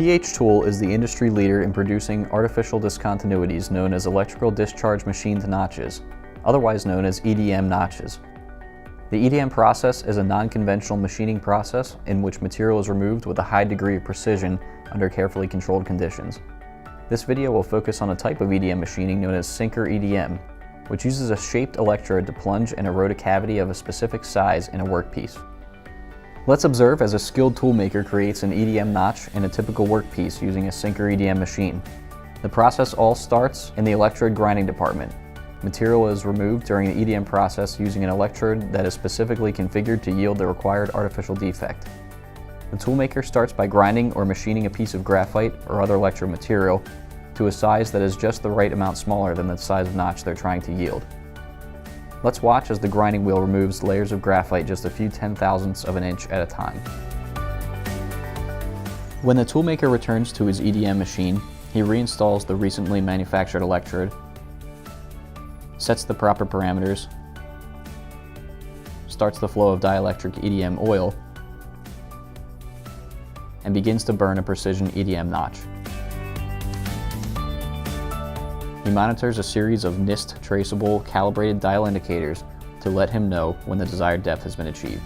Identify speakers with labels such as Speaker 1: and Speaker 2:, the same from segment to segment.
Speaker 1: PH Tool is the industry leader in producing artificial discontinuities known as electrical discharge machined notches, otherwise known as EDM notches. The EDM process is a non-conventional machining process in which material is removed with a high degree of precision under carefully controlled conditions. This video will focus on a type of EDM machining known as sinker EDM, which uses a shaped electrode to plunge and erode a cavity of a specific size in a workpiece. Let's observe as a skilled toolmaker creates an EDM notch in a typical workpiece using a sinker EDM machine. The process all starts in the electrode grinding department. Material is removed during the EDM process using an electrode that is specifically configured to yield the required artificial defect. The toolmaker starts by grinding or machining a piece of graphite or other electrode material to a size that is just the right amount smaller than the size of notch they're trying to yield. Let's watch as the grinding wheel removes layers of graphite just a few 10,000ths of an inch at a time. When the toolmaker returns to his EDM machine, he reinstalls the recently manufactured electrode, sets the proper parameters, starts the flow of dielectric EDM oil, and begins to burn a precision EDM notch. He monitors a series of NIST traceable calibrated dial indicators to let him know when the desired depth has been achieved.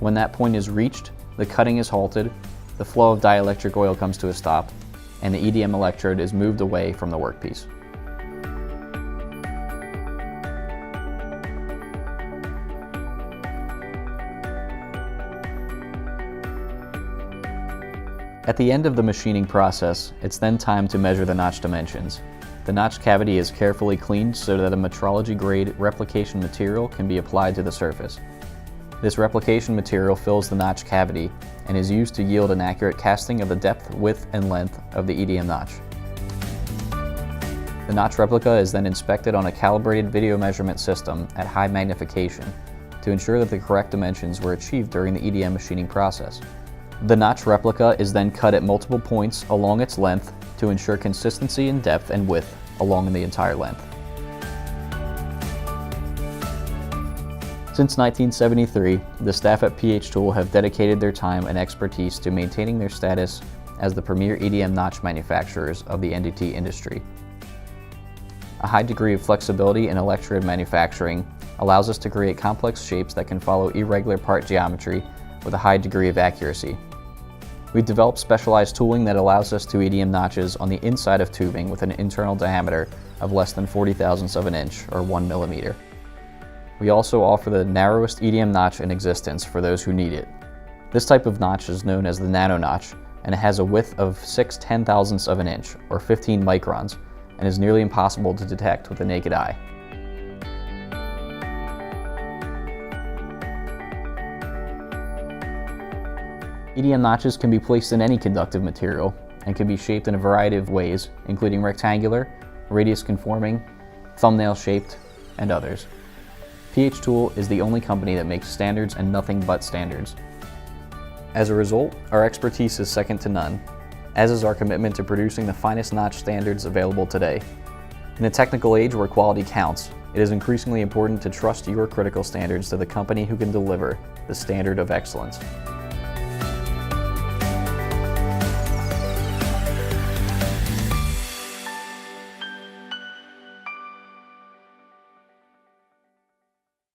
Speaker 1: When that point is reached, the cutting is halted, the flow of dielectric oil comes to a stop, and the EDM electrode is moved away from the workpiece. At the end of the machining process, it's then time to measure the notch dimensions. The notch cavity is carefully cleaned so that a metrology-grade replication material can be applied to the surface. This replication material fills the notch cavity and is used to yield an accurate casting of the depth, width, and length of the EDM notch. The notch replica is then inspected on a calibrated video measurement system at high magnification to ensure that the correct dimensions were achieved during the EDM machining process. The notch replica is then cut at multiple points along its length to ensure consistency in depth and width along the entire length. Since 1973, the staff at PH Tool have dedicated their time and expertise to maintaining their status as the premier EDM notch manufacturers of the NDT industry. A high degree of flexibility in electrode manufacturing allows us to create complex shapes that can follow irregular part geometry with a high degree of accuracy. We've developed specialized tooling that allows us to EDM notches on the inside of tubing with an internal diameter of less than 40,000ths of an inch, or 1 millimeter. We also offer the narrowest EDM notch in existence for those who need it. This type of notch is known as the nano notch, and it has a width of 6/10,000ths of an inch, or 15 microns, and is nearly impossible to detect with the naked eye. EDM notches can be placed in any conductive material and can be shaped in a variety of ways, including rectangular, radius conforming, thumbnail shaped, and others. PH Tool is the only company that makes standards and nothing but standards. As a result, our expertise is second to none, as is our commitment to producing the finest notch standards available today. In a technical age where quality counts, it is increasingly important to trust your critical standards to the company who can deliver the standard of excellence.